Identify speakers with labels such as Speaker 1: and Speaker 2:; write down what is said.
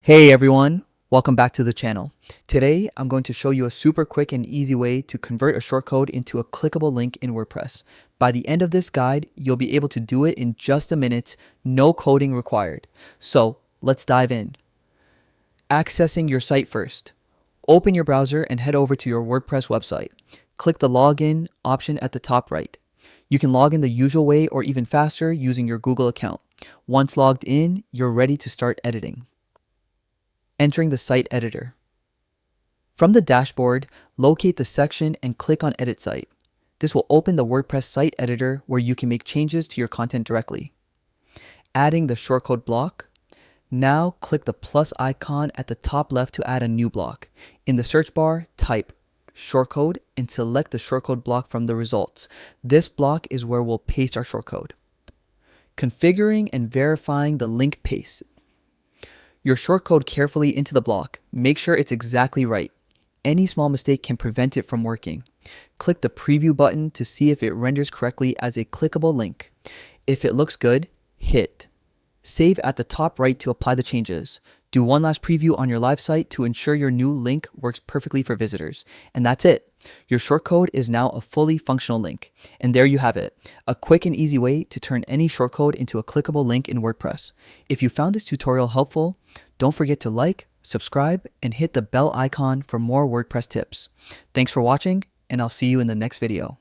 Speaker 1: Hey everyone, welcome back to the channel. Today, I'm going to show you a super quick and easy way to convert a shortcode into a clickable link in WordPress. By the end of this guide, you'll be able to do it in just a minute, no coding required. So let's dive in. Accessing your site first. Open your browser and head over to your WordPress website. Click the login option at the top right. You can log in the usual way or even faster using your Google account. Once logged in, you're ready to start editing. Entering the site editor. From the dashboard, locate the section and click on Edit Site. This will open the WordPress site editor where you can make changes to your content directly. Adding the shortcode block. Now click the plus icon at the top left to add a new block. In the search bar, type shortcode and select the shortcode block from the results. This block is where we'll paste our shortcode. Configuring and verifying the link paste. Your shortcode carefully into the block. Make sure it's exactly right. Any small mistake can prevent it from working. Click the preview button to see if it renders correctly as a clickable link. If it looks good, hit save at the top right to apply the changes. Do one last preview on your live site to ensure your new link works perfectly for visitors. And that's it. Your shortcode is now a fully functional link. And there you have it, a quick and easy way to turn any shortcode into a clickable link in WordPress. If you found this tutorial helpful, don't forget to like, subscribe, and hit the bell icon for more WordPress tips. Thanks for watching, and I'll see you in the next video.